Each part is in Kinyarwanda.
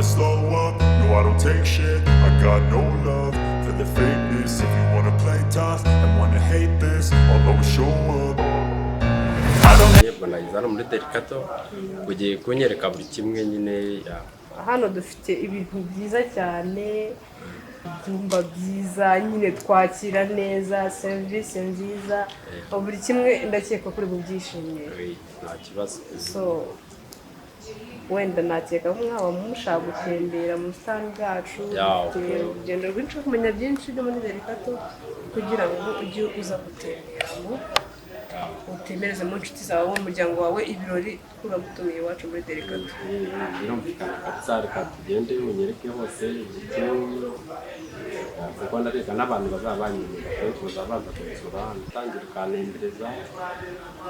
slow up. No, I don't take shit. I got no love for the fakeness. If you wanna play tough and wanna hate this, I'll always show up. Izana muri Delikato ugiye kunyereka buri kimwe nyine. Hano dufite ibintu byiza cyane, ibyumba byiza nyine, twakira neza, serivisi nziza, buri kimwe ndakeka kuri bubyishimiye. Nta kibazo. So wenda nakeka ko mwaba mushaka gutembera mu busitani bwacu, urugendo rwinshi kumenya byinshi byo muri Delikato kugira ngo ujye uza gutemberamo, utemereze mu nshuti zawe n'umuryango wawe ibirori turagutumiye iwacu muri Delikato. Birumvikana reka tugende unyereke hose kuko ndareka n'abantu bazaba banyuze kuza baza kubisura ntangira ukanembereza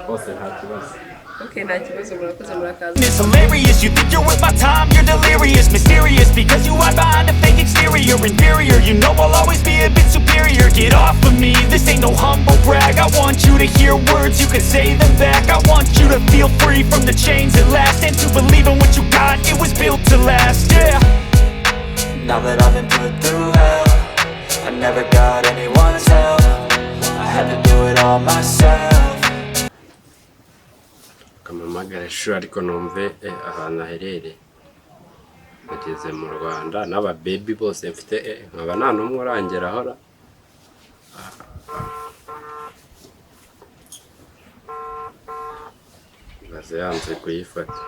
bose nta kibazo. Okay, nta kibazo, murakoze murakaza. It's hilarious, you think you're worth my time, you're delirious, mysterious, because you hide behind a fake exterior, inferior, you know I'll always be a bit superior, get off of me, this ain't no humble brag, I want you to hear words, you can say them back, I want you to feel free from the chains at last, and to believe in what you got, it was built to last, yeah. Now that I've been put through hell, I never got anyone's help, I had to do it all myself. Kamamagara shu ariko numve ahantu aherereye. Bageze mu Rwanda n'aba baby bose mfite nkaba nta numwe urangera hora. Baze yanze kuyifata.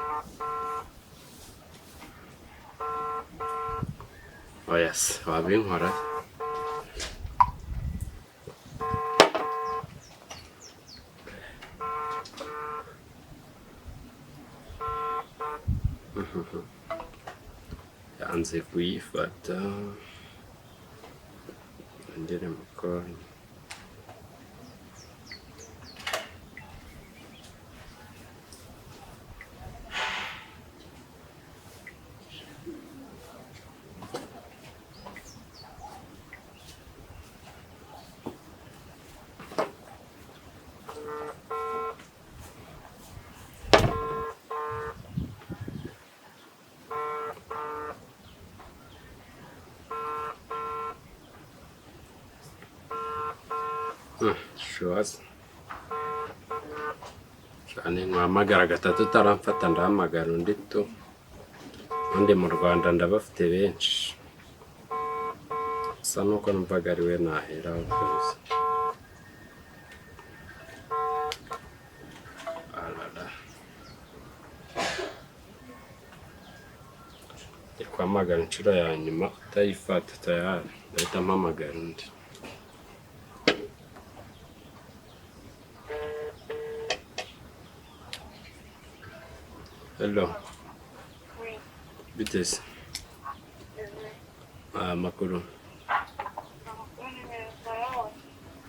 Oh yes, wabinkora. Yanze kuyifata. Ndere mukoni. Shows. Cyane nkwamagara gatatu taramfata ndahamagara undi tu. Undi mu Rwanda ndabafite benshi. Sa nuko numvaga ari we nahera rwose. Alala. Kwamagara inshuro ya nyuma utayifata tayari ndahita mpamagara undi. Hello. Oui. Biteze. Makuru.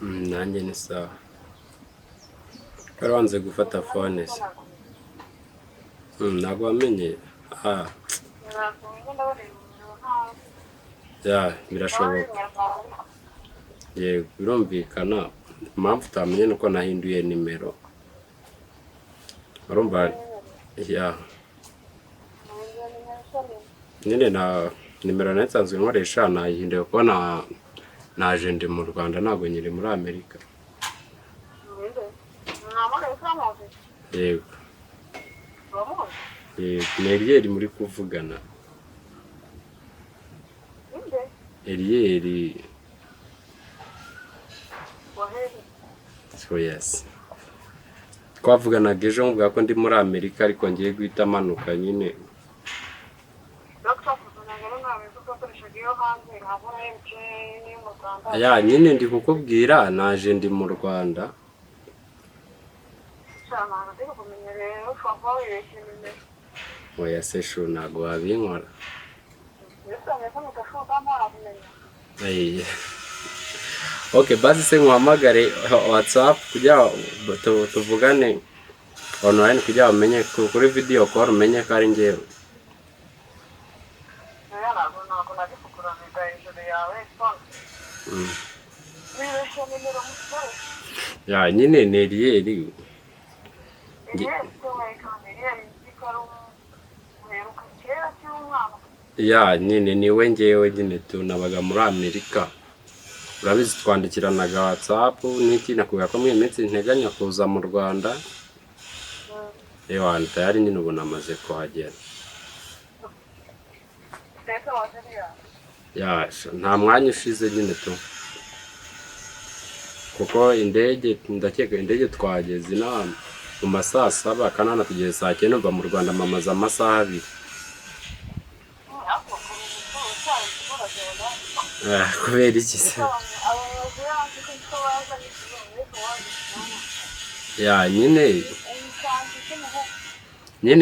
Nanjye ni sawa. Karanze gufata phone se. Ntabwo wamenye. Ya, birashoboka. Yego, birumvikana. Impamvu utamenye nuko nahinduye nimero. Urumva ya. Nyine na nimero natsanzwe nkoresha nayihinduye kuko naje ndi mu Rwanda ntabwo nyiri muri Amerika. Yego. Elie muri kuvugana. Elie. So yes. Twavugana ejo mvuga ko ndi muri Amerika ariko ngiye guhita manuka nyine. Ya nyine ndi kukubwira naje ndi mu Rwanda. Oya se sho ntago wabinkora. Okay, basi se nkuhamagare WhatsApp kugira tuvugane online kugira umenye kuri video call umenye ko ari ngewe. Ya nyine ni Elie. ya nyine niwe ngewe nyine tunabaga muri Amerika urabizi twandikiranaga WhatsApp n'iki nakubwira ko mu minsi nteganya kuza mu Rwanda ewa tayari nyine ubu namaze kuhagera ya nta mwanya ushize nyine tu kuko indege ndakeka indege twageze inama mu masaha 7 kanana tugeze saa 9 mva mu Rwanda mamaza amasaha 2 kubera iki se ya nyine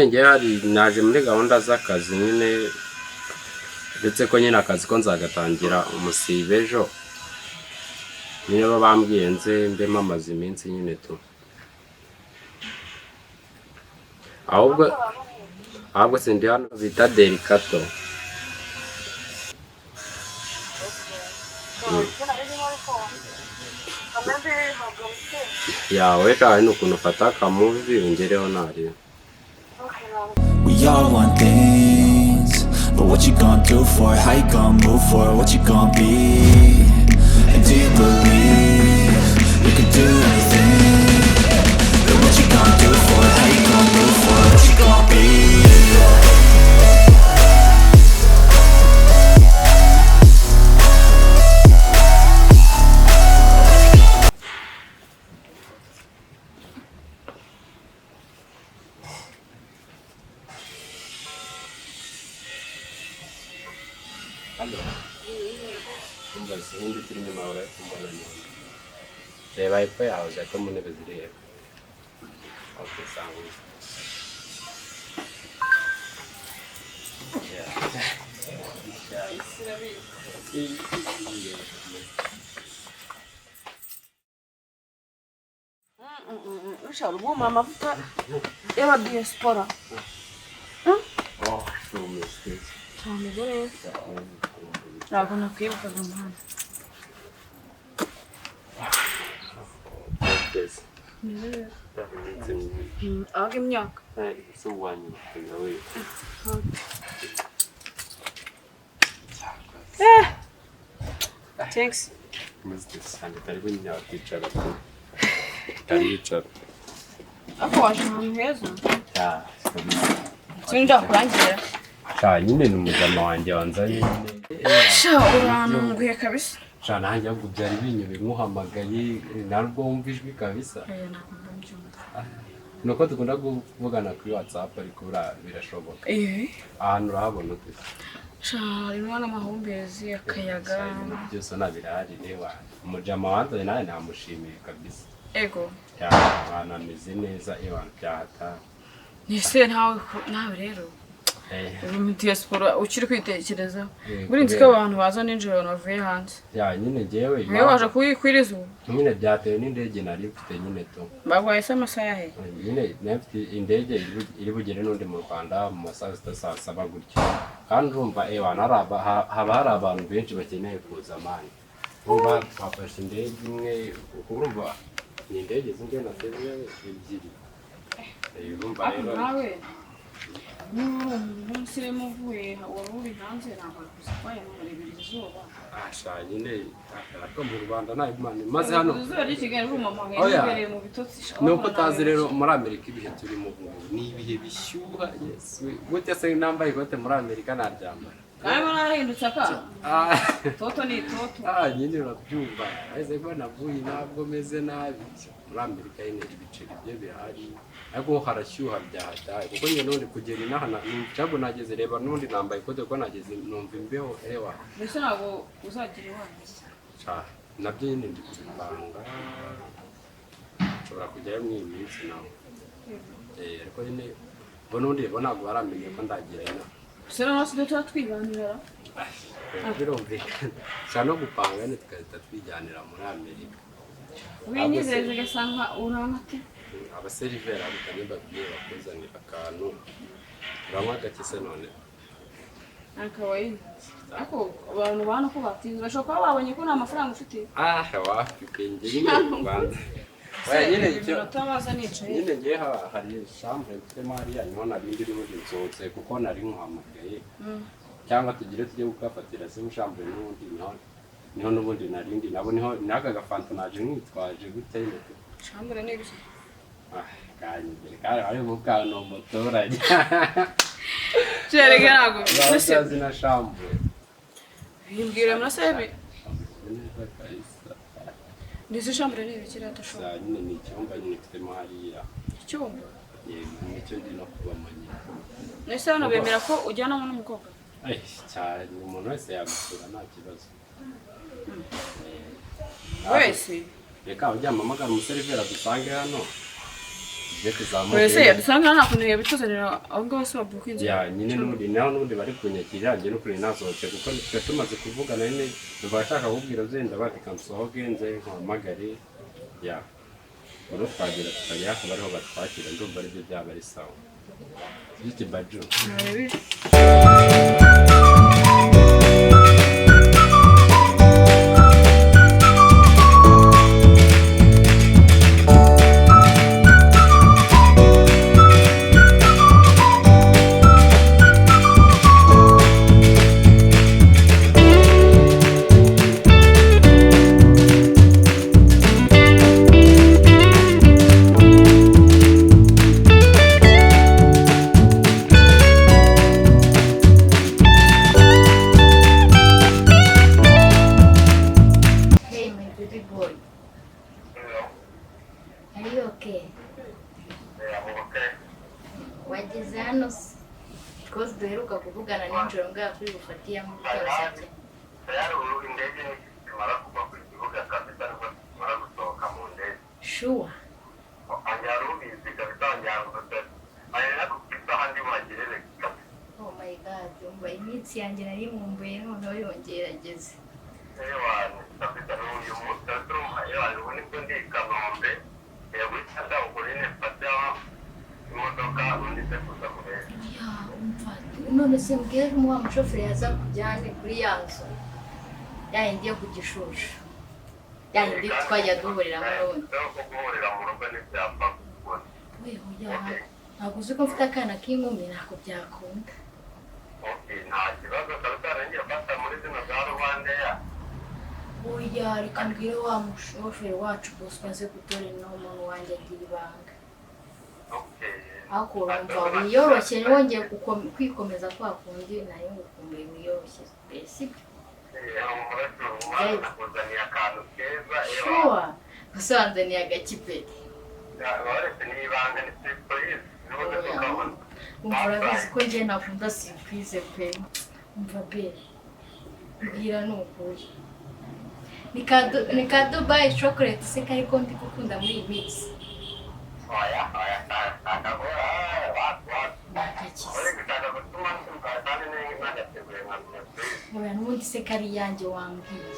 ngewe hari naje muri gahunda z'akazi nyine ndetse ko nyine akazi ko nzagatangira umusibe ejo nyine bambwiye nze mbe mamaze iminsi nyine tu ahubwo sindi hano bita Delicato yawe kandi ukuntu ufata akamuvi ungereho nari We all want things, but what you gonna do for it? How you gonna move for it? What you gonna be? And do you believe you can do anything? But what you gonna do for it? How you gonna move for it? What you gonna be? reba hepfo yawe gato mu ntebe ziri hepfo ushobora umwuma amavuta y'abadiaspora ntabwo nakwibukaga umuhanda aho imyaka thanks ako waje ahantu heza sinda kurangira nyine ni umujama wanjye wanzanye urantunguye kabisa nanjye ahubwo byari binyuye nkuhamagaye narwo wumva ijwi kabisa nuko dukunda kuvugana kuri WhatsApp ariko birashoboka ahantu urahabona ute harimo n'amahumbezi akayaga byose nabirahari reba umujama wanzanye nawe namushimiye kabisa ego abantu ameze neza abantu byahatari nise nawe rero mu diaspora ukiri kwitekerezaho buri nzi ko abantu baza ninjoro bavuye hanze nyine ngewe niwe waje kuyikwiriza ubu nyine byatewe n'indege nari mfite nyine tu bagwaye se amasaha yahe nyine nafite indege iri bugere n'undi mu Rwanda mu masaha 7 gutyo kandi urumva haba hari abantu benshi bakeneye kuza mani urumva twafashe indege imwe urumva ni indege z'ingene nateze ebyiri urumva rero umusirimu uvuye wari uri hanze ntabwo kuzipaye murebera izuba nyine ariko mu Rwanda nta Imana maze hano izuba ry'ikigali rumama ibereye mu bitotsi nuko utazi rero muri Amerika ibihe turimo ni ibihe bishyuha gute se nambaye ikote muri Amerika naryambara kandi narahindutse akana toto ni toto nyine urabyumva ahise ko navuye ntabwo meze nabi muri Amerika nyine ibiceri bye bihari ariko harashyuha byahataye kuko nyine n'undi kugera inaha ntabwo nageze reba n'undi nambaye ikote kuko nageze numva imbeho ewa mbese ntabwo uzagira iwanyu nabyo nyine ndi kubipanga nshobora kujyayo mu iyi minsi nawe ariko nyine bo n'undi bo ntabwo baramenye ko ndagira inaha gusa n'amaso tuba twiganira birumvikana nshobora no gupanga nyine tugahita twijyanira muri Amerika winizeze ugasanga uramate abaseriveri abutanye babwiye bakuzanira akantu uranywa gake se none akawaii ako abantu bana ko batinze bashobora kuba babonye ko nta mafaranga ufite wafipenge nyine mu Rwanda nyine icyo nyine ngiye hari chambre mfite mariya niho narindi rimwe nsohotse kuko nari nkuhamagaye cyangwa tujye gukafatira se mushambure n'ubundi niho n'ubundi narindi nabo niho naka gafanta naje nkitwaje gute ndetse shambure n'ibiki kandi ari mukano motoranye Jerega nago basazi na shambure bimbwira murasebi Ndizo shambure n'ibiki rata sho nyine ni icyumba nyine mfite hariya icyumba yego nicyo ndi no kubamanya nese hano bemera ko ujyana n'umukobwa cyane umuntu wese yagusura nta kibazo wese reka ujyama amagara umuserivera dusange hano wese yadusanga hano akuntu yabituzanira aho ngaho se wabuka inzu ya nyine n'undi bari kunyakira njye no kuri nasohoke kuko twe tumaze kuvugana nyine bashaka kubwira zenda bati kansohoke nze nkamagare ya buri twagira tukajya hakaba ariho batwakira ndumva aribyo byaba ari sawa Yiti baju. Kuri gufatiya mu cyose rero indege nimara kuva ku kibuga kabisa nubwo nimara gusohoka mu ndege shuwa anyarubizi kabisa anyarubizi ayera kupita handi magerere kabisa oh my god umva imitsi yanjye nari mumbuye noneho yongerageze ewana kabisa n'uyu munsi turuma ewana ubu nibwo ndi Kanombe yagwita ukurine fata imodoka undi se kuza kureba ya umva none se mbwira umuwa mushoferi yaza kujyane kuri yanzo yahindi yo kugishusha yahindi twajya duhurira mu rundi guhurira mu rugo n'ibyapa weho ya ntabwo uzi ko mfite akana k'inkumi ntabwo byakunda nta kibazo kabisa nanjye fata muri zino za Rwanda ya oya reka mbwire wa mushoferi wacu bose maze gutora n'umuntu wanjye agira ibanga ako urumva wiyoroshye wongeye kwikomeza kwa kundi nayo ngukumbuye wiyoroshye basic kuzaniye akantu keza shuwa gusanzaniye agakipeti n'ibanga ni surprise umva urabizi ko njye nakunda surprise pe umva be mbwira ni ukuri ni ka Dubai chocolate se kariko ndi gukunda muri iyi minsi oya ntakagora oya n'ubundi se kari yanjye wambwiye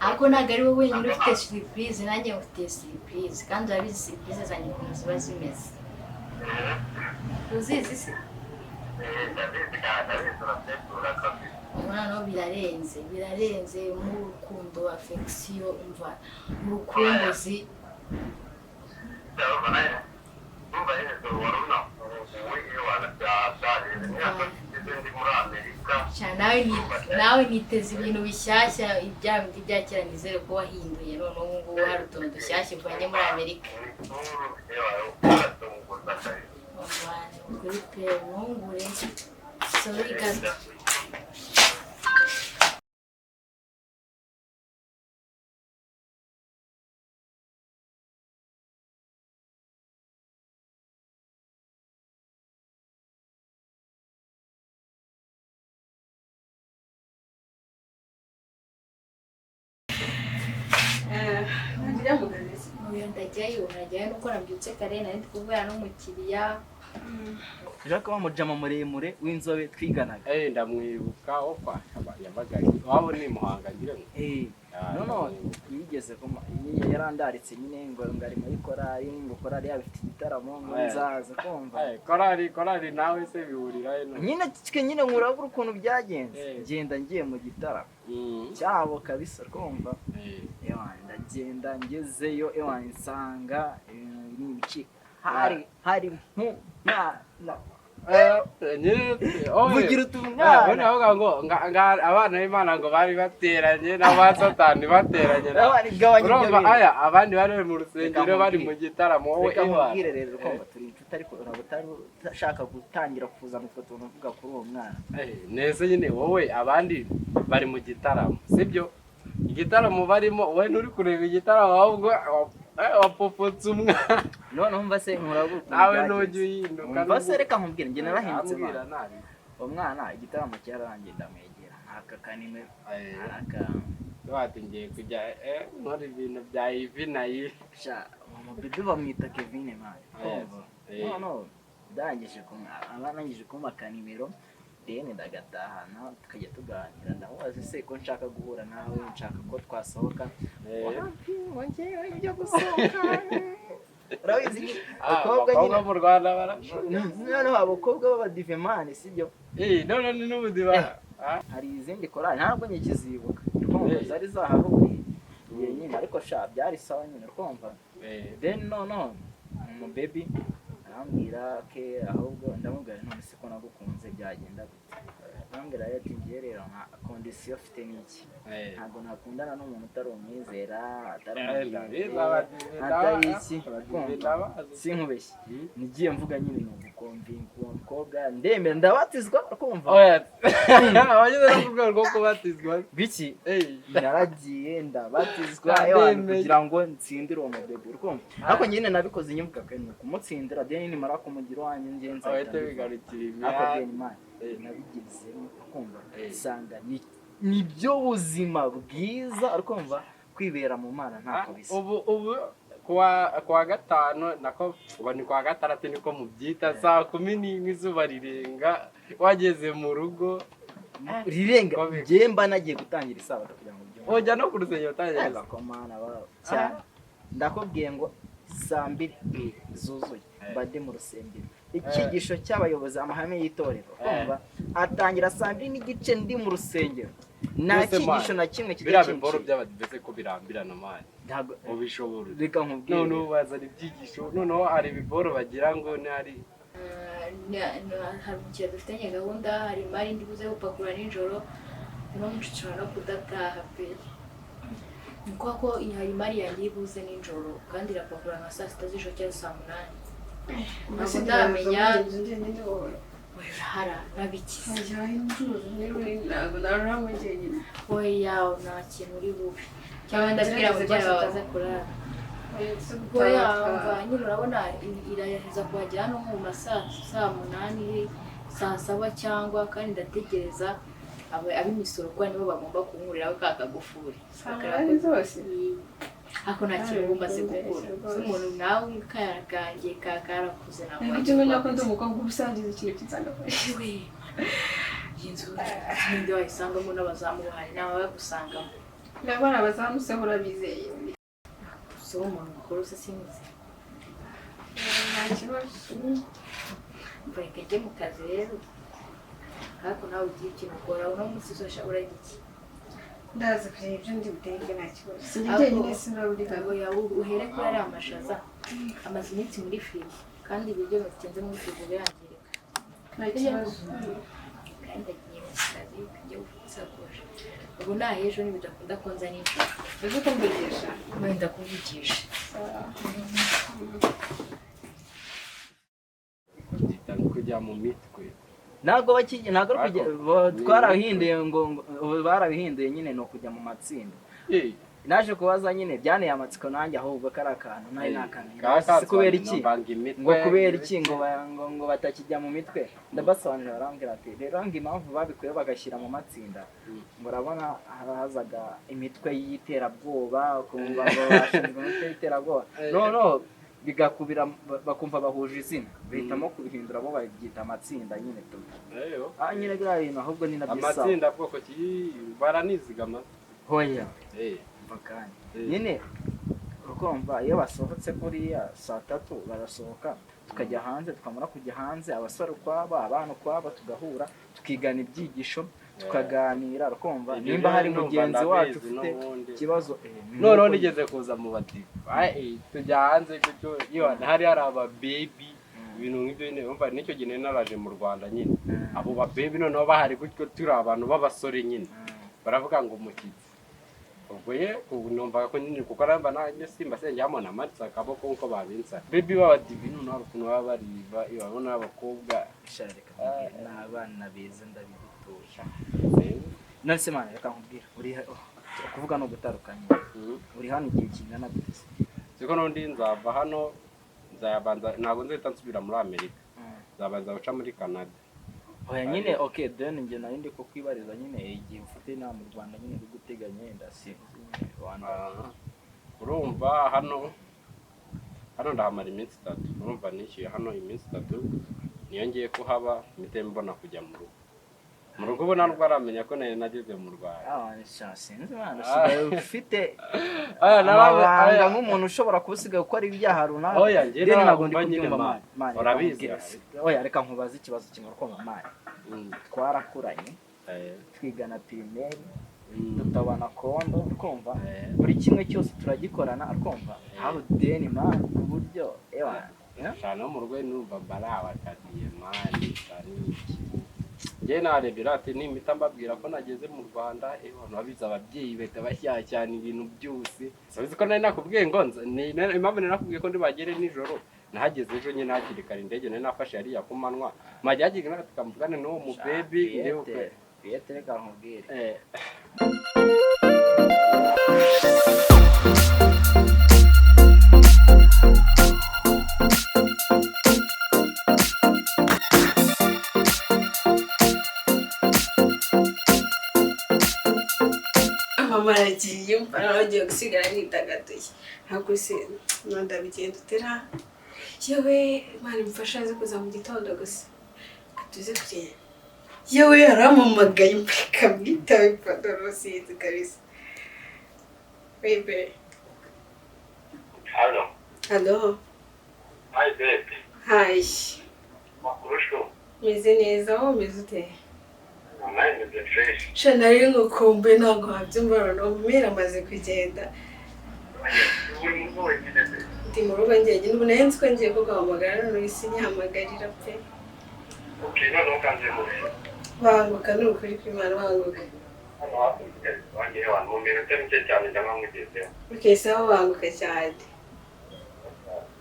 ariko ntabwo ari wowe wenyine ufite surprise nanjye mfite surprise kandi urabizi surprise zanjye ukuntu ziba zimeze uzizi se noneho birarenze nk'urukundo affection umva urukumbuzi nawe niteze ibintu bishyashya ibya bindi bya kera nizere ko wahinduye noneho ubu ngubu hari utuntu dushyashya uvanye muri Amerika kuri pe ntungure sorry gato ndajyayo nuko nabyutse kare nari ndi kuvugana n'umukiriya Jacques wa mujama muremure w'inzobe twiganaga ndamwibuka opa yabagari wabo ni muhanga ngire no yigeze kuma yarandaritse nyine ngo ngari muri korali ngo korali yabifite igitaramo nzaza kumva korali nawe se bihurira nyine nkurabura ukuntu byagenze ngenda ngiye mu gitaramo cyabo kabisa kumva ndagenda ngezeyo nsanga n'ibiki hari nk'umwana vugira utumwana avuga ngo abana b'Imana ngo bari bateranye n'abasatani bateranye urumva abandi bari mu rusengero bari mu gitaramo wowe kamubwire rero ko turi inshuti ariko urashaka gutangira kuzana utwo tuntu uvuga kuri uwo mwana neza nyine wowe abandi bari mu gitaramo sibyo igitaramo barimo wowe nturi kureba igitaramo ahubwo wapopotse umwana noneho mva se nkurabuka nawe ntujye uhinduka mva se reka nkubwire njye narahindutse uwo mwana igitaramo cyararangiye ndamwegera akakanime wati ngiye kujya nkora ibintu bya ivi na ivi umubibi bamwita Kevin man no ndangije abanangije kumaka nimero deni ndagatahana tukajya tuganira ndamubaza se ko nshaka guhura nawe nshaka ko twasohoka wongeye ibyo gusohoka urabizi abakobwa mu Rwanda noneho abakobwa b'abadivemani sibyo none ni n'ubudiva hari izindi korali ntabwo nyikizibuka twumva zari zaharuye nyine ariko byari sawa nyine twumva then no mu baby arambwira ke ahubwo ndamubwira none se ko nagukunze byagenda gute arambwira ati ngiye rero nka condition afite niki ntabwo nakundana n'umuntu utari umwizera atari iki sinkubeshye nigiye mvuga nyine n'ubukonvinga uwo mukobwa ndemera ndabatizwa kumva abageze no ku rwego rwo kubatizwa biki naragiye ndabatizwa kugira ngo ntsindire uwo mubebe urumva ariko nyine nabikoze nyumvuga kandi kumutsindira deni nimara kumugira wanjye ngenza ahita bigarukira imana nabigize kumva sanga nibyo buzima bwiza urumva kwibera mu mana ntako bisa ubu kuwa gatanu nako ngo ni kuwa gatandatu niko mubyita saa 10 izuba rirenga wageze mu rugo rirenga mba nagiye gutangira isabato kugira ngo ujya no ku rusengero utangira komana cyane ndakubwiye ngo saa 2 zuzuye bade mu rusengero ikigisho cy'abayobozi amahame y'itorero kumva atangira saa 2 n'igice ndi mu rusengero nta kigisho na kimwe kijya cyinshi biro by'abadivese ko birambirana mani ubishobora reka nkubwire none bazana ibyigisho noneho hari ibiboro bagira ngo nari hari igihe dufitanye gahunda hari imari ndi buze gupakura nijoro no muciciro no kudataha pe niko ko hari imari yanjye ibuze nijoro kandi irapakura nka saa 6 z'ijoro cyangwa saa 8 ntabwo ndamenya hara nabikize oya nta kintu uri bube cyangwa ndabwira mubyara baza kurara oya nyine urabona iraheza kuhagera hano nko mu masaa 8 saa 7 cyangwa kandi ndategereza ab'imisoro kuba nibo bagomba kunkuriraho ka kagufuri ako nta kintu bumbaze gukura umuntu nawe karakangiye karakuze nawe ibyo menya ko ndi umukobwa ubusangiza ikintu kitandukanye iyi nzu n'indi wayisangamo n'abazamu bahari nawe bagusangamo ntabwo ari abazamu se urabizeye so umuntu mukuru se sinzi nta kibazo mvuye njye mu kazi rero ariko nawe ugiye ikintu ukora uno munsi uzashaka uragiki ndaza kureba ibyo ndi butenge nta kibazo sinjye nyine sinaburigaho uhere kuri ari amashaza amaze iminsi muri firigo kandi ibiryo bitinze muri firigo birangirika nta kibazo kandi agiye mu kazi kujya gusakoje ubu nta ejo ntibidakunda konza nijoro uzi ko mvugisha wenda kuvugisha kujya mu mitwe ntabwo twarabihinduye ngo barabihinduye nyine ni ukujya mu matsinda naje kubaza nyine byanteye amatsiko nanjye ahubwo kari akantu nayo ni akantu kubera iki ngo kubera iki ngo batakijya mu mitwe ndabasobanurira barambwira ati rero ngo impamvu babikuye bagashyira mu matsinda ngo urabona hazaga imitwe y'iterabwoba ukumva ngo bashinzwe imitwe y'iterabwoba no bigakubira bakumva bahuje izina bahitamo kubihindura bo babyita amatsinda nyine tu nyine biriya bintu ahubwo ni nabyo sawa amatsinda bwoko baranizigama hoya bakanye nyine ukumva iyo basohotse kuriya saa 3 barasohoka tukajya hanze tukamara kujya hanze abasore ukwabo abana ukwabo tugahura tukigana ibyigisho tukaganira ukumva nimba hari mugenzi wacu ufite ikibazo noneho nigeze kuza mu batifu tujya hanze gutyo hari aba baby ibintu nk'ibyo nyine umva nicyo gihe naraje mu Rwanda nyine abo ba baby noneho bahari gutyo turi abantu b'abasore nyine baravuga ngo umukitsi ubwo ubu numva ko nyine kuko aramba nanjye simba senjyamo na matsa akaboko nko babinsa baby baba divino no ukuntu baba bariva ibabona abakobwa shareka n'abana beza ndabigutosha nase mana reka nkubwira uri kuvuga no gutarukanye uri hano igihe kingana gute siko nundi nzava hano nzabanza ntago nzahita nsubira muri Amerika nzabanza guca muri Canada oya nyine okay then nge nari ndi ko kwibariza nyine igihe ufite na mu Rwanda nyine uri guteganya yenda sinzi Rwanda urumva hano ndahamara iminsi 3 urumva nishyuye hano iminsi 3 niyo ngiye kuhaba mite mbona kujya mu rugo ubona nubwo aramenya ko nageze mu Rwanda sinzi mwana usigaye ufite nabanga nk'umuntu ushobora kubusiga gukora ibyaha runaka oya nge ntabwo ndi kubyumva urabizi oya reka nkubaza ikibazo kimwe ko mama twarakuranye twigana primaire tutabana kondo kumva buri kimwe cyose turagikorana akumva how then man uburyo cyane mu rugo numva barawa kadiye mani je narebera ati nimita mbabwira ko nageze mu Rwanda nabiza ababyeyi beta bashyashya cyane ibintu byose sabizi ko nari nakubwiye ngo impamvu nari nakubwiye ko ndibagere nijoro nahageze ejo nyine hakiri kare indege nari nafashe yari yakumanwa majyagiye tukamvugana n'uwo mu baby ndeuke biyetereka nkubwire mama aragiye bagiye gusigara nitagatuye ntabwo se ndabigenda utera yewe Imana imfasha aze kuza mu gitondo gusa tuze kugenda yewe yaramamagaye mbikamwitawe padoro sinzi kabisa baby hello hi baby hi makurusho meze neza aho meze ute Imana ni fresh shanari ngukumbuye ntabwo wabyumva noneho umera amaze kugenda ndi mu rugo njyewe ubu nayo nzi ko ngiye kuguhamagara none isi nyihamagarira pe okay no kanze mu banguka ni ukuri kw'Imana banguka wanjye abantu mu minota mike cyane ndamwangugeze okay sawa banguka cyane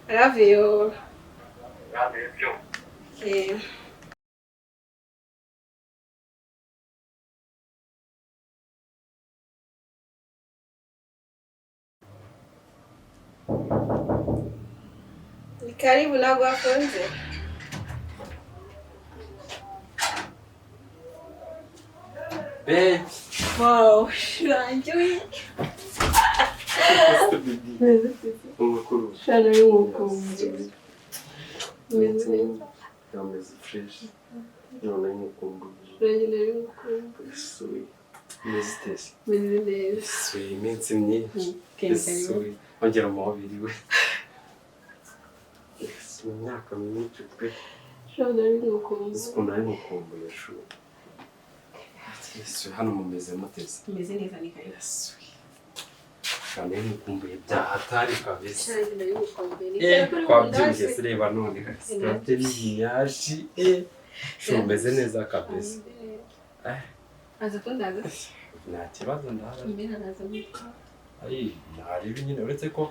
I love you okay ni karibu ntabwo wafunze babe wow shanjye umukuru shana y'umukumbuye yameze fresh none y'umukumbuye uragenda y'umukumbuye suri meze neza suri iminsi myinshi suri ongera umubiri we mu myaka myinshi twe shana y'umukumbuye ukuntu ari mukumbuye shuri hano mumeze muteze tumeze neza ni kare shana y'umukumbuye bya hatari kabisa shana y'umukumbuye twabyimbye sireba none sitrateri y'inyashi shuri umeze neza kabisa aza kundaza nta kibazo ndahara mbere naza mwita ntarebe nyine uretse ko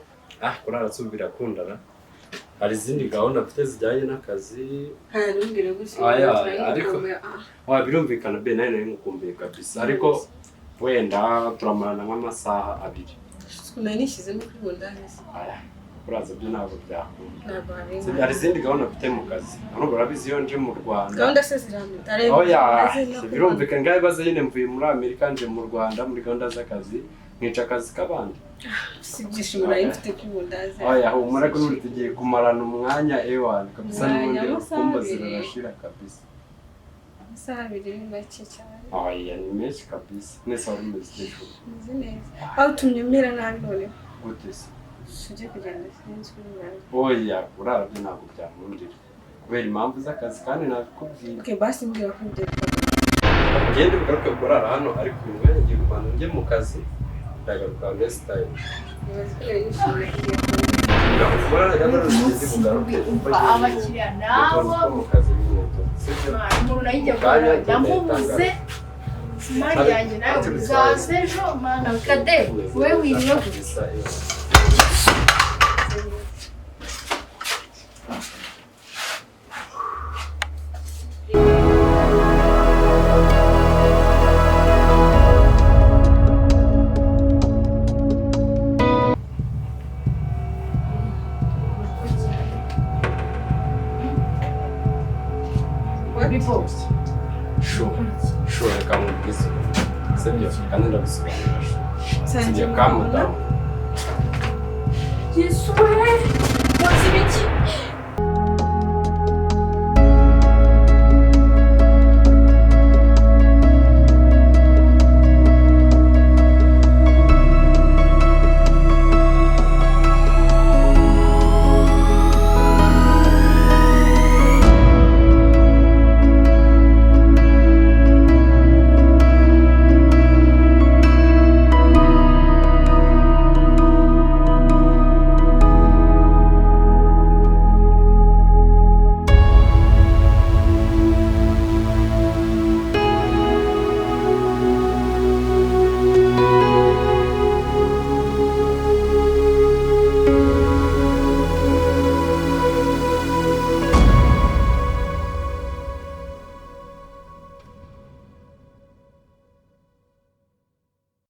kurara si birakundana hari izindi gahunda mfite zijyanye n'akazi ntumbwire gusa ariko birumvikana be nayo nari mukumbuye kabisa ariko wenda turamarana nk'amasaha 2 nari nishyizemo kwibunda neza uraza byo ntabwo byakunda hari izindi gahunda mfite mu kazi hano barabizi iyo nje mu Rwanda gahunda se ziramutare birumvikana ngaho baze nyine mvuye muri Amerika nje mu Rwanda muri gahunda z'akazi nkica akazi k'abandi sibyishimo nari mfite kwibundaza humura ko n'uri tugiye kumarana umwanya ewan kabisa n'ubundi ukumva zirashira kabisa amasaha 2 ni make cyane ni menshi kabisa nese wari umeze neza aho tumyumira nabi none gute se suje kugenda sinzi kwibundaza urara byo ntabwo byamundira kubera impamvu z'akazi kandi nabikubwiye okay basi mbwira ko ngende bugaruke kurara hano ariko ubu ngiye Rwanda njye mu kazi ndagaruka next time abakiriya nabo umuntu nayijya yamubuze imari yanjye nawe uzaze ejo mana Cadette wowe wiriwe gusa Sure, reka mubwize sibyo kandi ndabisobanura sibyo kamudamu Yesu we wazi ibiki